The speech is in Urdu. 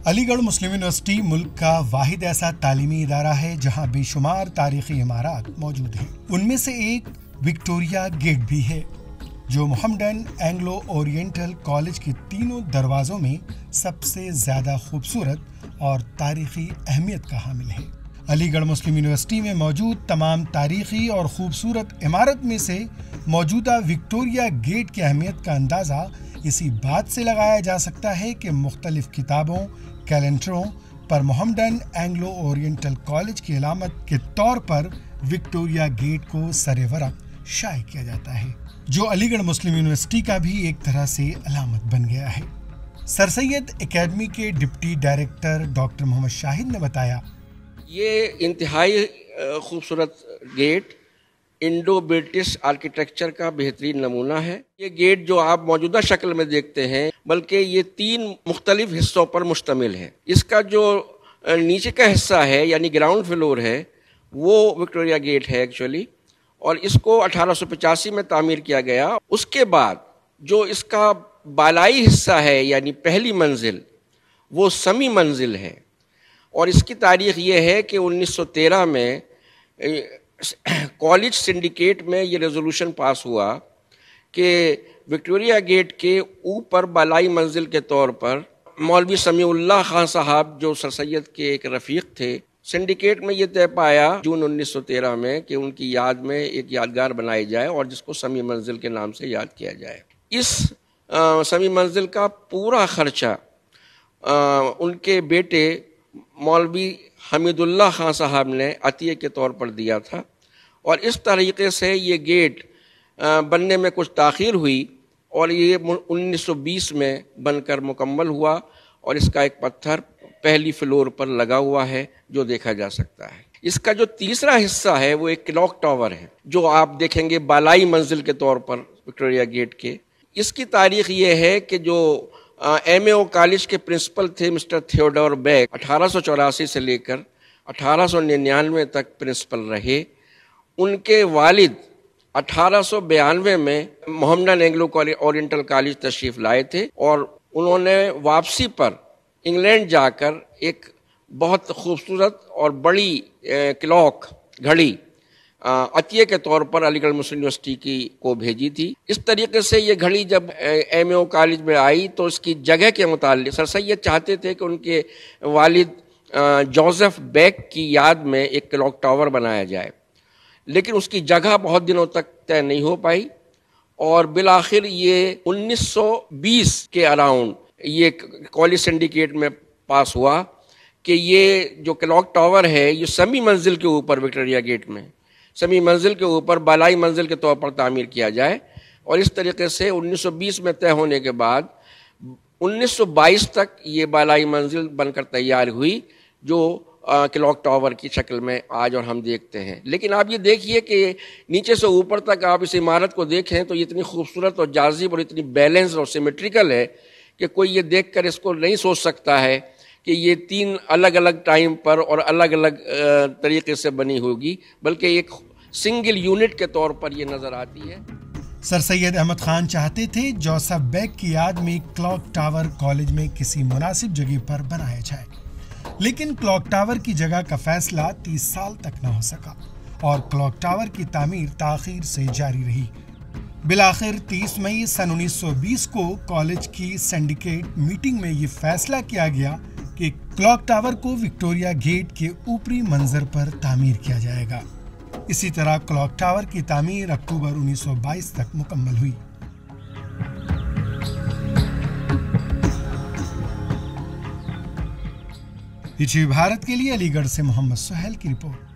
علی گڑھ مسلم یونیورسٹی ملک کا واحد ایسا تعلیمی ادارہ ہے جہاں بے شمار تاریخی عمارات موجود ہیں۔ ان میں سے ایک وکٹوریا گیٹ بھی ہے جو محمڈن اینگلو اورینٹل کالج کے تینوں دروازوں میں سب سے زیادہ خوبصورت اور تاریخی اہمیت کا حامل ہے۔ علی گڑھ مسلم یونیورسٹی میں موجود تمام تاریخی اور خوبصورت عمارت میں سے موجودہ وکٹوریا گیٹ کی اہمیت کا اندازہ اسی بات سے لگایا جا سکتا ہے کہ مختلف کتابوں، کیلنڈروں پر محمڈن اینگلو اورینٹل کالج کی علامت کے طور پر وکٹوریا گیٹ کو سرورق شائع کیا جاتا ہے، جو علی گڑھ مسلم یونیورسٹی کا بھی ایک طرح سے علامت بن گیا ہے۔ سر سید اکیڈمی کے ڈپٹی ڈائریکٹر ڈاکٹر محمد شاہد نے بتایا، یہ انتہائی خوبصورت گیٹ انڈو برٹش آرکیٹیکچر کا بہترین نمونہ ہے۔ یہ گیٹ جو آپ موجودہ شکل میں دیکھتے ہیں بلکہ یہ 3 مختلف حصوں پر مشتمل ہے۔ اس کا جو نیچے کا حصہ ہے یعنی گراؤنڈ فلور ہے وہ وکٹوریا گیٹ ہے ایکچولی، اور اس کو 1885 میں تعمیر کیا گیا۔ اس کے بعد جو اس کا بالائی حصہ ہے یعنی پہلی منزل وہ سمی منزل ہے، اور اس کی تاریخ یہ ہے کہ 1913 میں کالج سنڈیکیٹ میں یہ ریزولوشن پاس ہوا کہ وکٹوریا گیٹ کے اوپر بالائی منزل کے طور پر مولوی سمیع اللہ خان صاحب جو سر سید کے ایک رفیق تھے، سنڈیکیٹ میں یہ طے پایا جون 1913 میں کہ ان کی یاد میں ایک یادگار بنائی جائے اور جس کو سمیع منزل کے نام سے یاد کیا جائے۔ اس سمیع منزل کا پورا خرچہ ان کے بیٹے مولوی حمید اللہ خان صاحب نے عطیے کے طور پر دیا تھا، اور اس طریقے سے یہ گیٹ بننے میں کچھ تاخیر ہوئی اور یہ 1920 میں بن کر مکمل ہوا، اور اس کا ایک پتھر پہلی فلور پر لگا ہوا ہے جو دیکھا جا سکتا ہے۔ اس کا جو تیسرا حصہ ہے وہ ایک کلاک ٹاور ہے جو آپ دیکھیں گے بالائی منزل کے طور پر وکٹوریا گیٹ کے۔ اس کی تاریخ یہ ہے کہ جو ایم اے او کالج کے پرنسپل تھے مسٹر تھیوڈور بیک، 1884 سے لے کر 1899 تک پرنسپل رہے۔ ان کے والد 1892 میں محمڈن اینگلو اورینٹل کالج تشریف لائے تھے، اور انہوں نے واپسی پر انگلینڈ جا کر ایک بہت خوبصورت اور بڑی کلاک گھڑی عطیے کے طور پر علی گڑھ مسلم یونیورسٹی کو بھیجی تھی۔ اس طریقے سے یہ گھڑی جب ایم اے او کالج میں آئی تو اس کی جگہ کے متعلق سر سید چاہتے تھے کہ ان کے والد جوزف بیک کی یاد میں ایک کلاک ٹاور بنایا جائے، لیکن اس کی جگہ بہت دنوں تک طے نہیں ہو پائی، اور بالآخر یہ 1920 کے اراؤنڈ یہ کالج سنڈیکیٹ میں پاس ہوا کہ یہ جو کلاک ٹاور ہے یہ سمی منزل کے اوپر وکٹوریا گیٹ میں سمی منزل کے اوپر بالائی منزل کے طور پر تعمیر کیا جائے، اور اس طریقے سے 1920 میں طے ہونے کے بعد 1922 تک یہ بالائی منزل بن کر تیار ہوئی جو کلاک ٹاور کی شکل میں آج اور ہم دیکھتے ہیں۔ لیکن آپ یہ دیکھیے کہ نیچے سے اوپر تک آپ اس عمارت کو دیکھیں تو یہ اتنی خوبصورت اور جاذب اور اتنی بیلنس اور سیمیٹریکل ہے کہ کوئی یہ دیکھ کر اس کو نہیں سوچ سکتا ہے کہ یہ 3 الگ الگ ٹائم پر اور الگ الگ طریقے سے بنی ہوگی، بلکہ ایک سنگل یونٹ کے طور پر یہ نظر آتی ہے۔ سر سید احمد خان چاہتے تھے جوزف بیک کی یاد میں کلاک ٹاور کالج میں کسی مناسب جگہ پر بنایا جائے، لیکن کلاک ٹاور کی جگہ کا فیصلہ 30 سال تک نہ ہو سکا، اور کلاک ٹاور کی تعمیر تاخیر سے جاری رہی۔ بالآخر 30 مئی سن 1920 کو کالج کی سنڈیکیٹ میٹنگ میں یہ فیصلہ کیا گیا کہ کلاک ٹاور کو وکٹوریا گیٹ کے اوپری منظر پر تعمیر کیا جائے گا۔ اسی طرح کلاک ٹاور کی تعمیر اکتوبر 1922 تک مکمل ہوئی۔ بھارت کے لیے علی گڑھ سے محمد سہیل کی رپورٹ۔